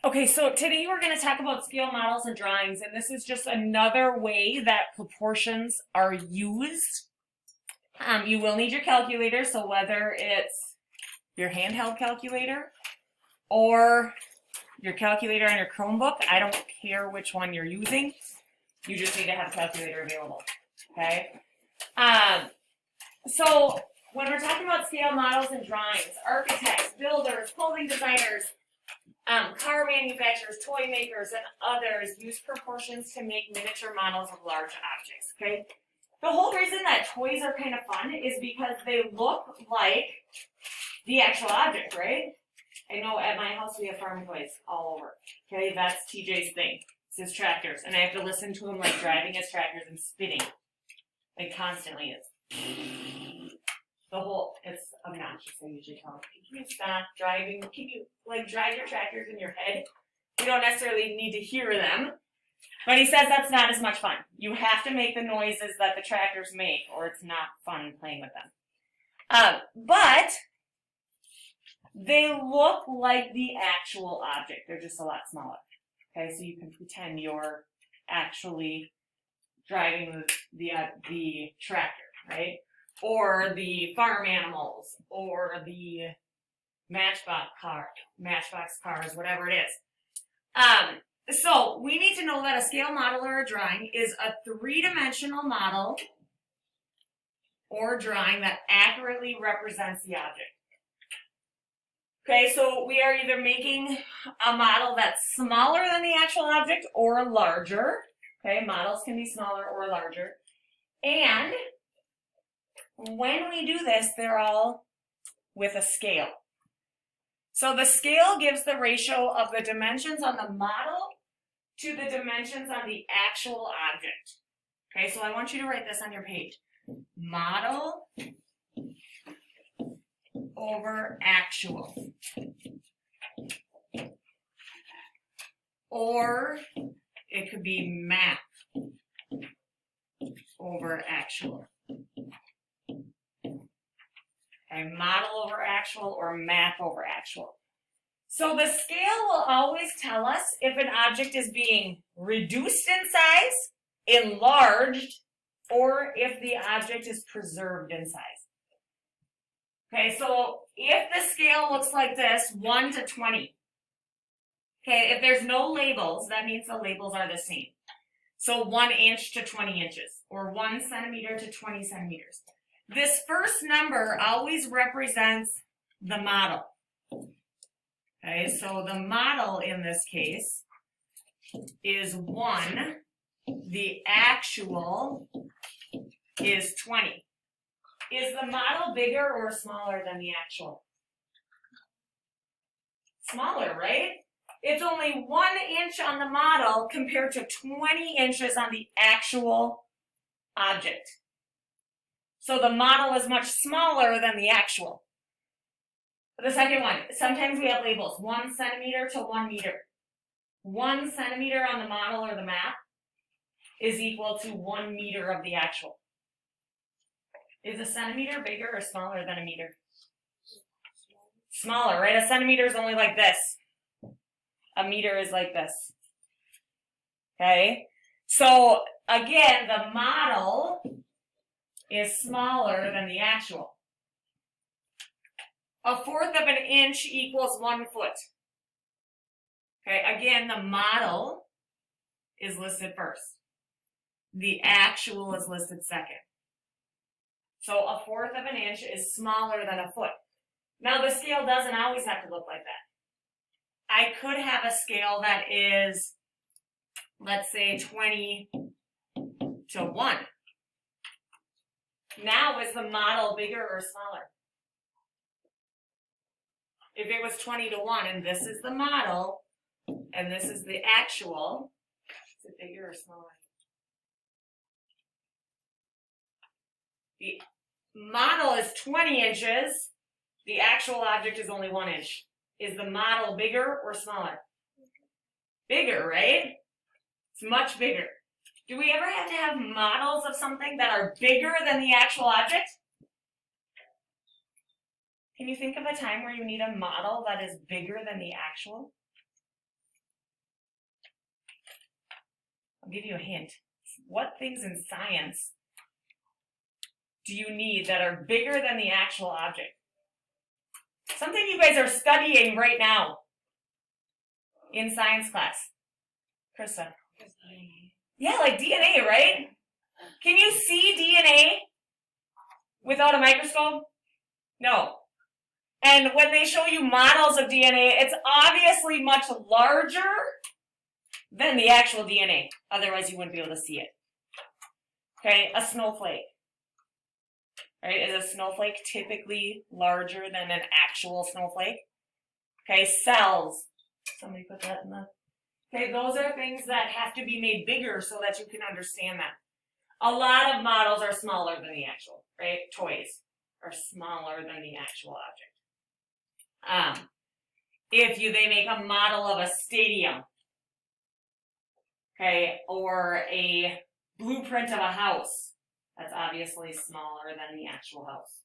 Okay, so today we're going to talk about scale models and drawings, and this is just another way that proportions are used. You will need your calculator, so whether it's your handheld calculator or your calculator on your Chromebook, I don't care which one you're using. You just need to have a calculator available, okay? So when we're talking about scale models and drawings, architects, builders, clothing designers, car manufacturers, toy makers, and others use proportions to make miniature models of large objects, okay? The whole reason that toys are kind of fun is because they look like the actual object, right? I know at my house we have farm toys all over, okay? That's TJ's thing. It's his tractors, and I have to listen to him like driving his tractors and spitting. Like constantly is. It's obnoxious. I usually tell him, can you stop driving? Can you drive your tractors in your head? You don't necessarily need to hear them. But he says that's not as much fun. You have to make the noises that the tractors make, or it's not fun playing with them. But they look like the actual object. They're just a lot smaller. Okay, so you can pretend you're actually driving the tractor, right? Or the farm animals, or the matchbox cars, whatever it is. So we need to know that a scale model or a drawing is a three-dimensional model or drawing that accurately represents the object. Okay, so we are either making a model that's smaller than the actual object or larger. Okay, models can be smaller or larger. And when we do this, they're all with a scale. So the scale gives the ratio of the dimensions on the model to the dimensions on the actual object. Okay, so I want you to write this on your page. Model over actual. Or it could be map over actual. Okay, model over actual or map over actual. So the scale will always tell us if an object is being reduced in size, enlarged, or if the object is preserved in size. Okay, so if the scale looks like this, 1 to 20. Okay, if there's no labels, that means the labels are the same. So 1 inch to 20 inches, or 1 centimeter to 20 centimeters. This first number always represents the model. Okay, so the model in this case is 1. The actual is 20. Is the model bigger or smaller than the actual? Smaller, right? It's only 1 inch on the model compared to 20 inches on the actual object. So the model is much smaller than the actual. The second one, sometimes we have labels, 1 centimeter to 1 meter. 1 centimeter on the model or the map is equal to 1 meter of the actual. Is a centimeter bigger or smaller than a meter? Smaller, right? A centimeter is only like this. A meter is like this. Okay? So, again, the model is smaller than the actual. 1/4 of an inch equals 1 foot. Okay, again, the model is listed first. The actual is listed second. So 1/4 of an inch is smaller than a foot. Now the scale doesn't always have to look like that. I could have a scale that is, let's say, 20 to 1. Now is the model bigger or smaller? If it was 20 to 1 and this is the model and this is the actual, is it bigger or smaller? The model is 20 inches. The actual object is only 1 inch. Is the model bigger or smaller? Bigger, right? It's much bigger. Do we ever have to have models of something that are bigger than the actual object? Can you think of a time where you need a model that is bigger than the actual? I'll give you a hint. What things in science do you need that are bigger than the actual object? Something you guys are studying right now in science class. Krista. Yeah, like DNA, right? Can you see DNA without a microscope? No. And when they show you models of DNA, it's obviously much larger than the actual DNA. Otherwise, you wouldn't be able to see it. Okay, a snowflake. Right? Is a snowflake typically larger than an actual snowflake? Okay, cells. Somebody put that in the... Okay, those are things that have to be made bigger so that you can understand them. A lot of models are smaller than the actual, right? Toys are smaller than the actual object. They make a model of a stadium, okay, or a blueprint of a house, that's obviously smaller than the actual house.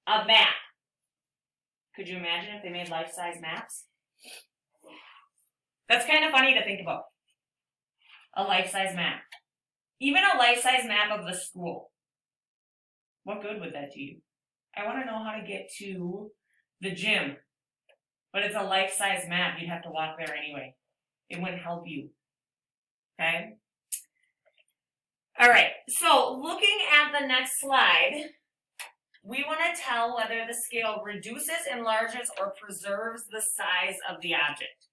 A map. Could you imagine if they made life-size maps? That's kind of funny to think about. A life-size map. Even a life-size map of the school. What good would that do you? I want to know how to get to the gym. But it's a life-size map. You'd have to walk there anyway. It wouldn't help you. Okay? All right. So looking at the next slide, we want to tell whether the scale reduces, enlarges, or preserves the size of the object.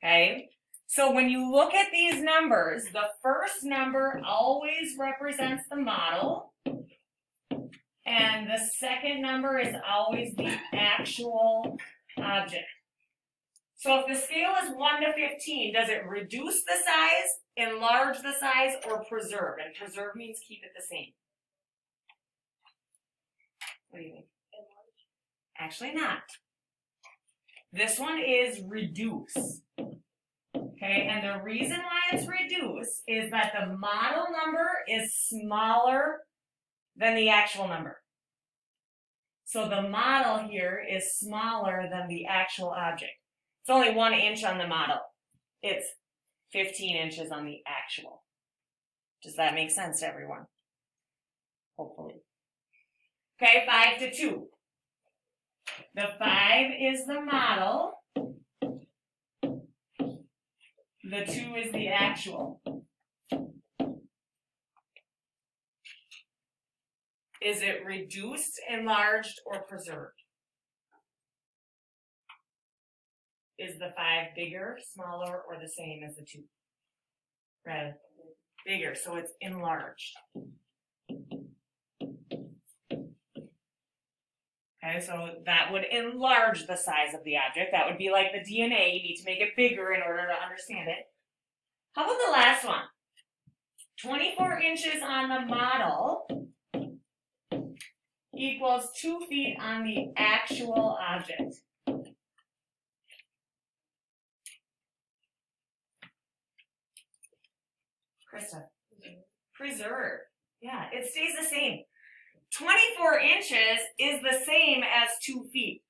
Okay? So when you look at these numbers, the first number always represents the model, and the second number is always the actual object. So if the scale is 1 to 15, does it reduce the size, enlarge the size, or preserve? And preserve means keep it the same. What do you think? Actually not. This one is reduce. Okay, and the reason why it's reduced is that the model number is smaller than the actual number. So the model here is smaller than the actual object. It's only 1 inch on the model. It's 15 inches on the actual. Does that make sense to everyone? Hopefully. Okay, 5 to 2. The 5 is the model. The 2 is the actual. Is it reduced, enlarged, or preserved? Is the 5 bigger, smaller, or the same as the 2? Red. Bigger, so it's enlarged. Okay, so that would enlarge the size of the object. That would be like the DNA. You need to make it bigger in order to understand it. How about the last one? 24 inches on the model equals 2 feet on the actual object. Krista. Preserve. Yeah, it stays the same. 24 inches is the same as 2 feet.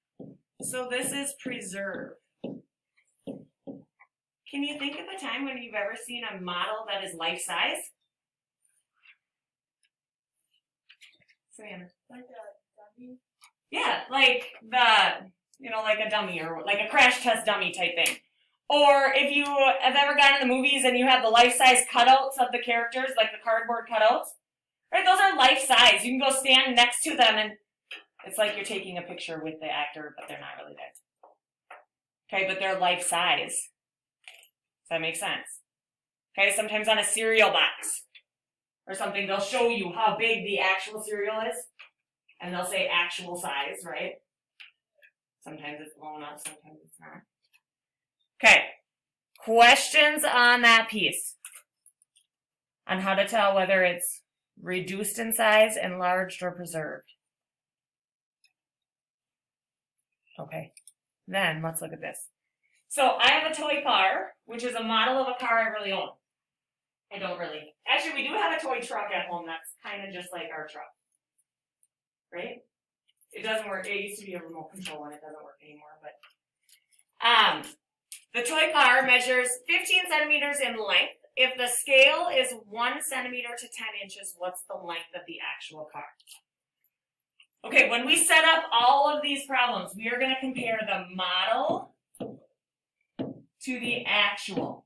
So this is preserve. Can you think of a time when you've ever seen a model that is life-size? Savannah. Like a dummy? Yeah, like like a dummy or like a crash test dummy type thing. Or if you have ever gone to the movies and you have the life-size cutouts of the characters, like the cardboard cutouts, right? Those are life-size. You can go stand next to them and it's like you're taking a picture with the actor, but they're not really there. Okay, but they're life-size. Does that make sense? Okay, sometimes on a cereal box or something, they'll show you how big the actual cereal is, and they'll say actual size, right? Sometimes it's blown up, sometimes it's not. Okay, questions on that piece? On how to tell whether it's reduced in size, enlarged, or preserved? Okay, then let's look at this. So I have a toy car, which is a model of a car I really own. I don't really. Actually, we do have a toy truck at home that's kind of just like our truck. Right? It doesn't work. It used to be a remote control and it doesn't work anymore. But the toy car measures 15 centimeters in length, if the scale is 1 centimeter to 10 inches, what's the length of the actual car? Okay, when we set up all of these problems, we are going to compare the model to the actual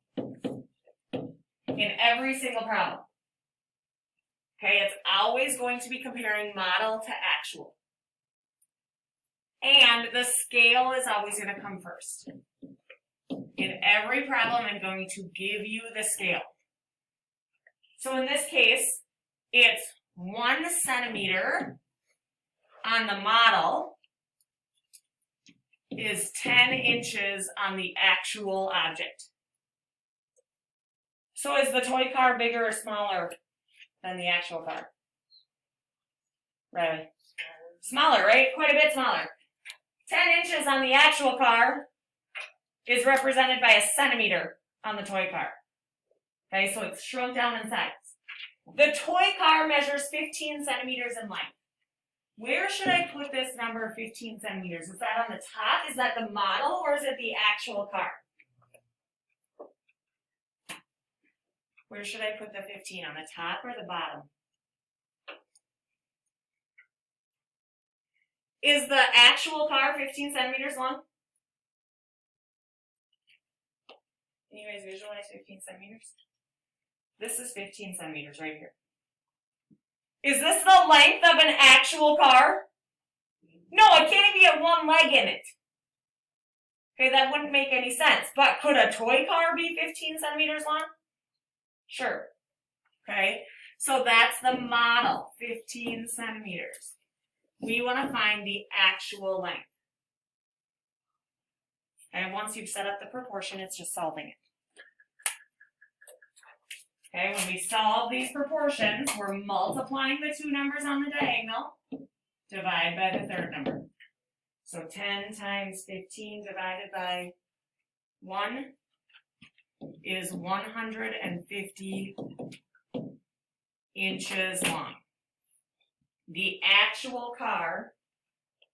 in every single problem. Okay, it's always going to be comparing model to actual. And the scale is always going to come first. In every problem, I'm going to give you the scale. So in this case, it's 1 centimeter on the model is 10 inches on the actual object. So is the toy car bigger or smaller than the actual car? Right. Smaller, right? Quite a bit smaller. 10 inches on the actual car is represented by a centimeter on the toy car. Okay, so it's shrunk down in size. The toy car measures 15 centimeters in length. Where should I put this number 15 centimeters? Is that on the top? Is that the model, or is it the actual car? Where should I put the 15? On the top or the bottom? Is the actual car 15 centimeters long? Can you guys visualize 15 centimeters? This is 15 centimeters right here. Is this the length of an actual car? No, it can't even get one leg in it. Okay, that wouldn't make any sense. But could a toy car be 15 centimeters long? Sure. Okay, so that's the model, 15 centimeters. We want to find the actual length. And once you've set up the proportion, it's just solving it. Okay, when we solve these proportions, we're multiplying the two numbers on the diagonal, divide by the third number. So 10 times 15 divided by 1 is 150 inches long. The actual car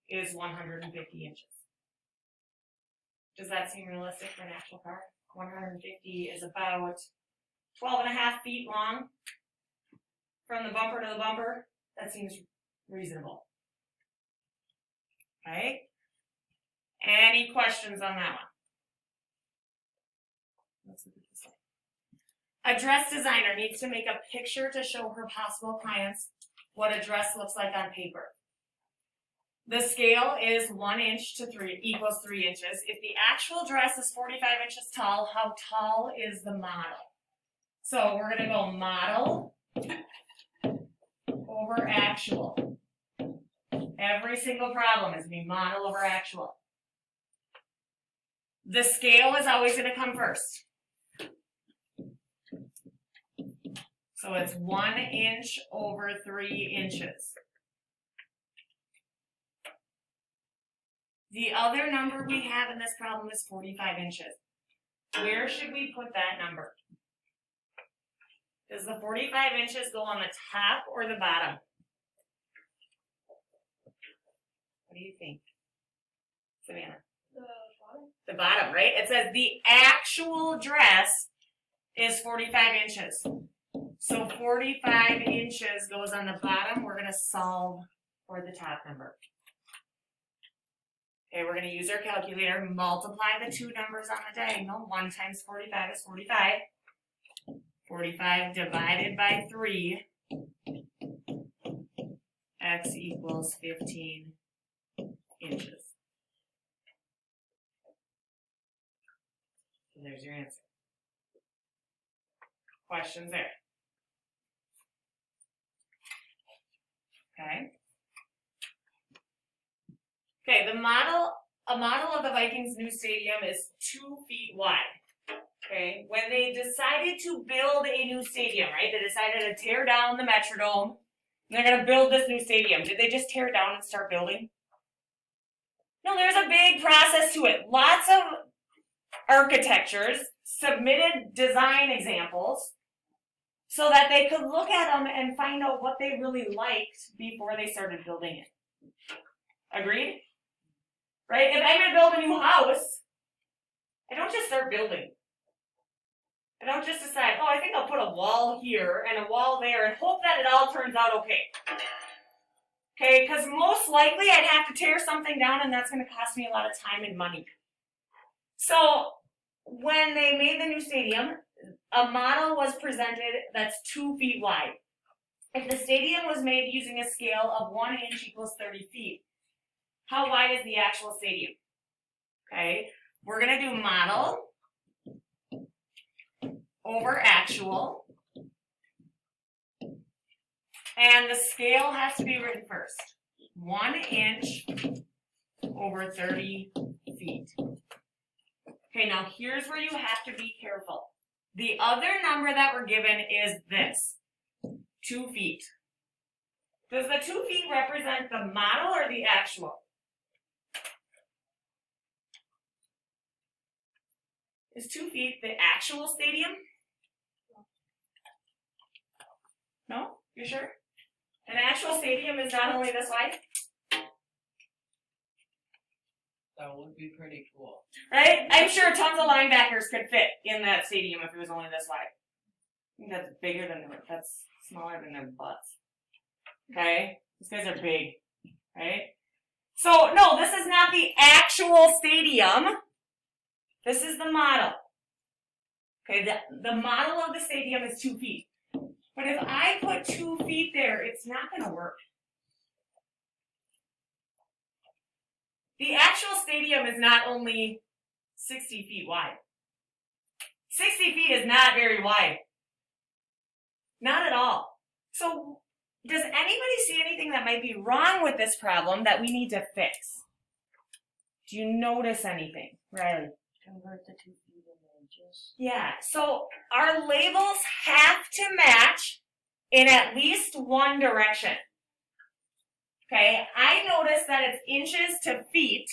is 150 inches. Does that seem realistic for an actual car? 150 is about 12.5 feet long from the bumper to the bumper. That seems reasonable. Okay? Any questions on that one? Let's look at this one. A dress designer needs to make a picture to show her possible clients what a dress looks like on paper. The scale is 1 inch to 3 equals 3 inches. If the actual dress is 45 inches tall, how tall is the model? So we're going to go model over actual. Every single problem is going to be model over actual. The scale is always going to come first. So it's 1 inch over 3 inches. The other number we have in this problem is 45 inches. Where should we put that number? Does the 45 inches go on the top or the bottom? What do you think, Savannah? The bottom. The bottom, right? It says the actual dress is 45 inches. So 45 inches goes on the bottom. We're going to solve for the top number. Okay, we're going to use our calculator, multiply the two numbers on the diagonal. 1 times 45 is 45. 45 divided by 3, x equals 15 inches. So there's your answer. Questions there? Okay. Okay, a model of the Vikings' new stadium is 2 feet wide. Okay, when they decided to build a new stadium, right? They decided to tear down the Metrodome. And they're going to build this new stadium. Did they just tear it down and start building? No, there's a big process to it. Lots of architectures submitted design examples so that they could look at them and find out what they really liked before they started building it. Agreed? Right? If I'm going to build a new house, I don't just start building. I don't just decide, oh, I think I'll put a wall here and a wall there and hope that it all turns out okay. Okay, because most likely I'd have to tear something down and that's going to cost me a lot of time and money. So when they made the new stadium, a model was presented that's 2 feet wide. If the stadium was made using a scale of 1 inch equals 30 feet, how wide is the actual stadium? Okay, we're going to do model over actual. And the scale has to be written first. 1 inch over 30 feet. Okay, now here's where you have to be careful. The other number that we're given is this, 2 feet. Does the 2 feet represent the model or the actual? Is 2 feet the actual stadium? No? You sure? An actual stadium is not only this wide? That would be pretty cool. Right? I'm sure tons of linebackers could fit in that stadium if it was only this wide. I think that's bigger than that's smaller than their butts. Okay? These guys are big. Right? So, no, this is not the actual stadium. This is the model. Okay, the model of the stadium is 2 feet. But if I put 2 feet there, it's not going to work. The actual stadium is not only 60 feet wide. 60 feet is not very wide. Not at all. So, does anybody see anything that might be wrong with this problem that we need to fix? Do you notice anything, Riley? Convert the 2 feet into inches. Yeah, so our labels have to match in at least one direction. Okay, I notice that it's inches to feet,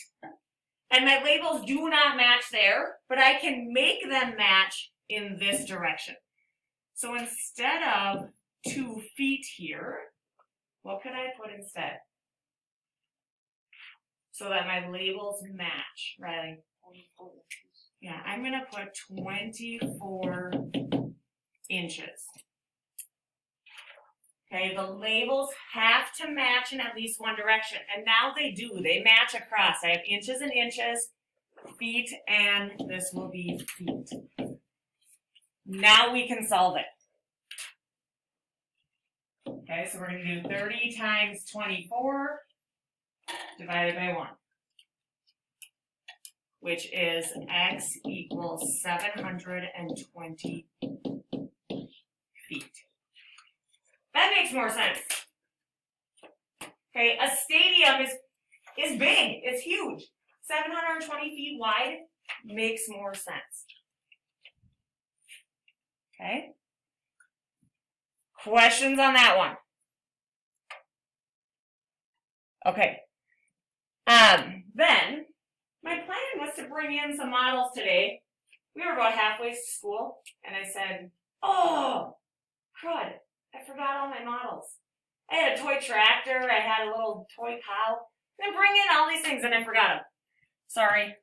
and my labels do not match there, but I can make them match in this direction. So instead of 2 feet here, what could I put instead? So that my labels match, Riley? 24 inches. Yeah, I'm going to put 24 inches. Okay, the labels have to match in at least one direction. And now they do. They match across. I have inches and inches, feet, and this will be feet. Now we can solve it. Okay, so we're going to do 30 times 24 divided by 1. Which is x equals 720 feet. That makes more sense. Okay, a stadium is big, it's huge. 720 feet wide makes more sense. Okay? Questions on that one? Okay. Then, my plan was to bring in some models today. We were about halfway to school, and I said, oh, crud, I forgot all my models. I had a toy tractor, I had a little toy cow, and bring in all these things, and I forgot them. Sorry,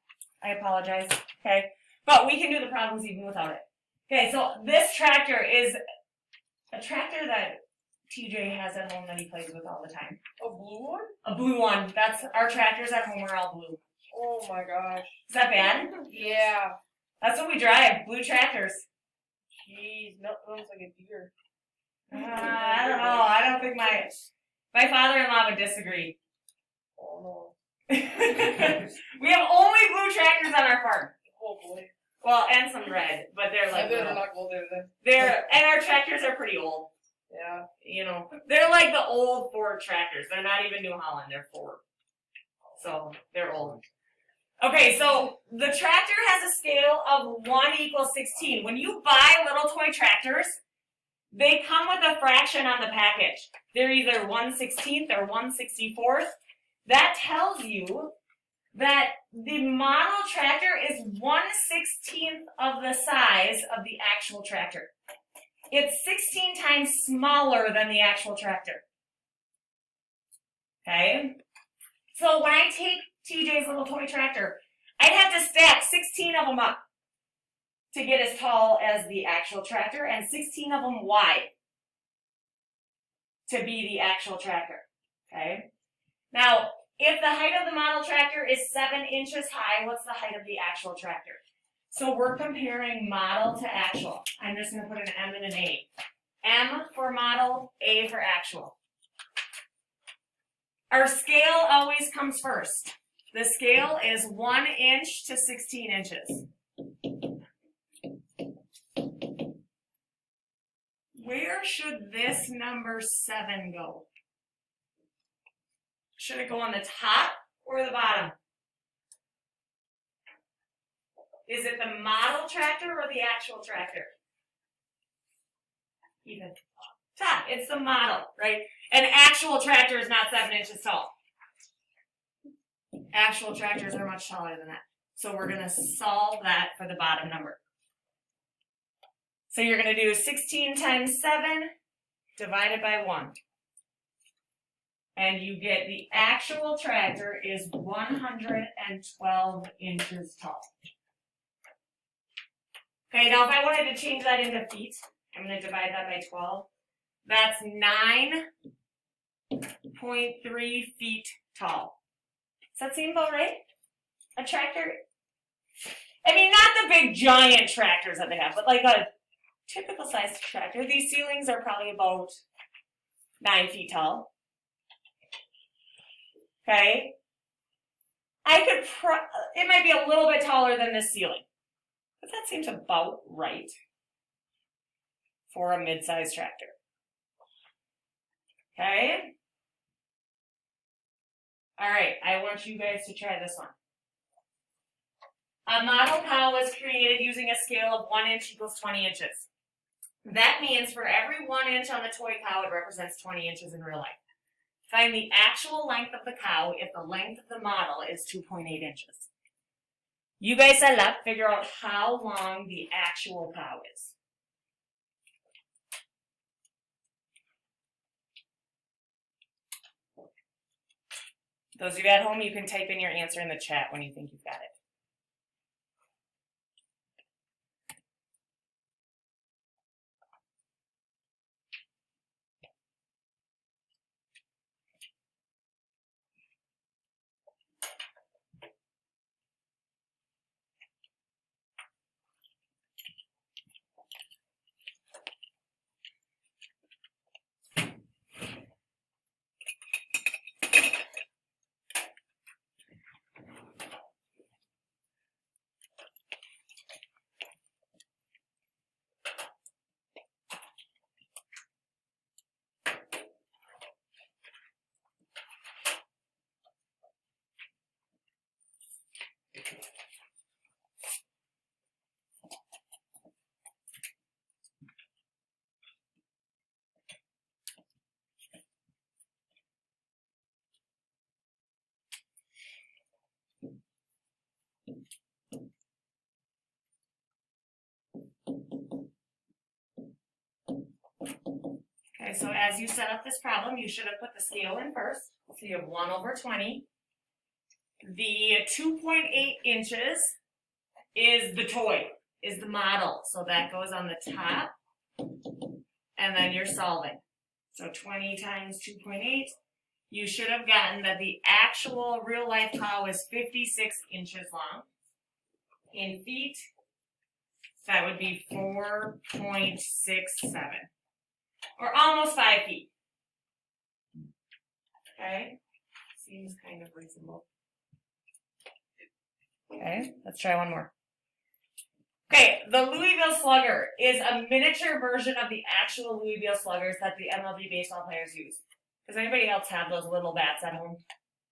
I apologize, okay? But we can do the problems even without it. Okay, so this tractor is a tractor that TJ has at home that he plays with all the time. A blue one? A blue one. That's our tractors at home are all blue. Oh my gosh. Is that bad? Yeah. That's what we drive, blue tractors. Jeez, that sounds like a deer. I don't know. I don't think my father-in-law would disagree. Oh no. We have only blue tractors on our farm. Oh boy. Well, and some red, but they're like They're not gold then. and our tractors are pretty old. Yeah. You know, they're like the old Ford tractors. They're not even New Holland. They're Ford. So they're old. Okay, so the tractor has a scale of 1 equals 16. When you buy little toy tractors, they come with a fraction on the package. They're either 1/16 or 1/64. That tells you that the model tractor is 1/16 of the size of the actual tractor. It's 16 times smaller than the actual tractor. Okay? So when I take TJ's little toy tractor, I'd have to stack 16 of them up. to get as tall as the actual tractor and 16 of them wide to be the actual tractor, okay? Now, if the height of the model tractor is 7 inches high, what's the height of the actual tractor? So we're comparing model to actual. I'm just going to put an M and an A. M for model, A for actual. Our scale always comes first. The scale is 1 inch to 16 inches. Where should this number 7 go? Should it go on the top or the bottom? Is it the model tractor or the actual tractor? Even top. It's the model, right? An actual tractor is not 7 inches tall. Actual tractors are much taller than that. So we're going to solve that for the bottom number. So you're going to do 16 times 7 divided by 1. And you get the actual tractor is 112 inches tall. Okay, now if I wanted to change that into feet, I'm going to divide that by 12. That's 9.3 feet tall. Does that seem about right? A tractor, I mean, not the big giant tractors that they have, but like a typical sized tractor. These ceilings are probably about 9 feet tall. Okay. It might be a little bit taller than this ceiling, but that seems about right for a mid-sized tractor. Okay. All right, I want you guys to try this one. A model cow was created using a scale of 1 inch equals 20 inches. That means for every 1 inch on the toy cow, it represents 20 inches in real life. Find the actual length of the cow if the length of the model is 2.8 inches. You guys set it up, figure out how long the actual cow is. Those of you at home, you can type in your answer in the chat when you think you've got it. Okay, so as you set up this problem, you should have put the scale in first. So you have 1 over 20. The 2.8 inches is the toy, is the model. So that goes on the top, and then you're solving. So 20 times 2.8, you should have gotten that the actual real-life cow is 56 inches long. In feet, that would be 4.67. Or almost 5 feet. Okay? Seems kind of reasonable. Okay, let's try one more. Okay, the Louisville Slugger is a miniature version of the actual Louisville Sluggers that the MLB baseball players use. Does anybody else have those little bats at home?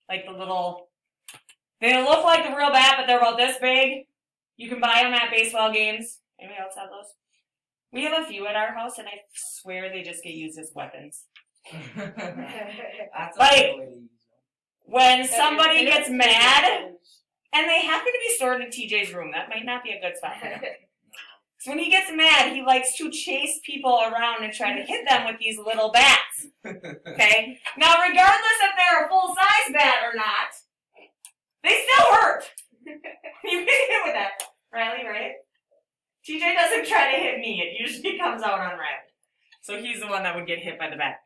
Like the little, they look like the real bat, but they're about this big. You can buy them at baseball games. Anybody else have those? We have a few at our house, and I swear they just get used as weapons. That's Like, a way to use them. When somebody gets mad, and they happen to be stored in TJ's room, that might not be a good spot for them. So when he gets mad, he likes to chase people around and try to hit them with these little bats. Okay? Now, regardless if they're a full-size bat or not, they still hurt. You get hit with that. Riley, right? TJ doesn't try to hit me. It usually comes out on Riley. So he's the one that would get hit by the bat.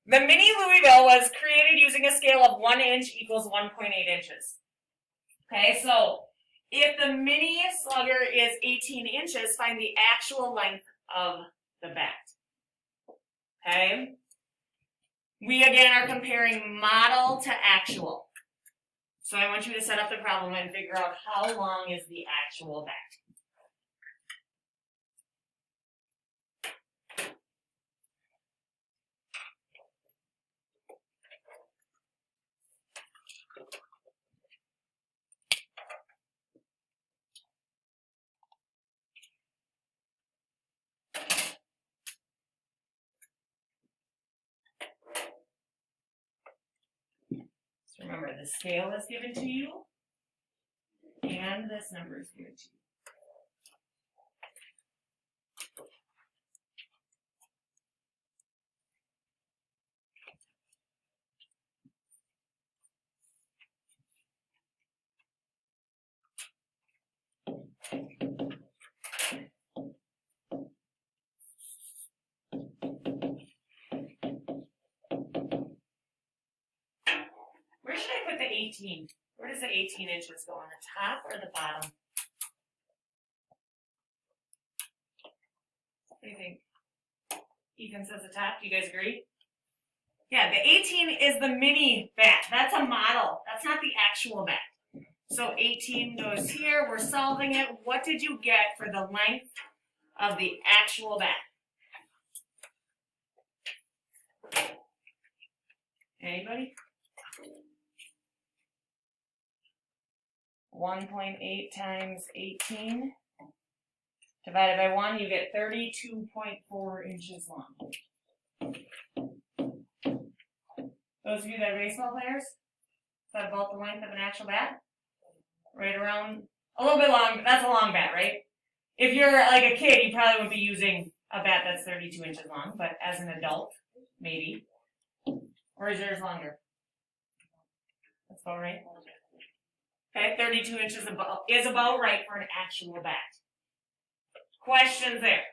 The mini Louisville was created using a scale of 1 inch equals 1.8 inches. Okay, so if the mini slugger is 18 inches, find the actual length of the bat. Okay? We again are comparing model to actual. So I want you to set up the problem and figure out how long is the actual bat. Remember, the scale is given to you, and this number is given to you. Where should I put the 18? Where does the 18 inches go, on the top or the bottom? What do you think? Ethan says the top. Do you guys agree? Yeah, the 18 is the mini bat. That's a model. That's not the actual bat. So 18 goes here. We're solving it. What did you get for the length of the actual bat? Anybody? 1.8 times 18 divided by 1, you get 32.4 inches long. Those of you that are baseball players, is that about the length of an actual bat? Right around, a little bit long, that's a long bat, right? If you're like a kid, you probably wouldn't be using a bat that's 32 inches long, but as an adult, maybe. Or is yours longer? That's about right. Okay, 32 inches is about right for an actual bat. Questions there?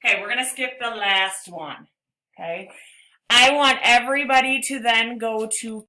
Okay, we're going to skip the last one. Okay. I want everybody to then go to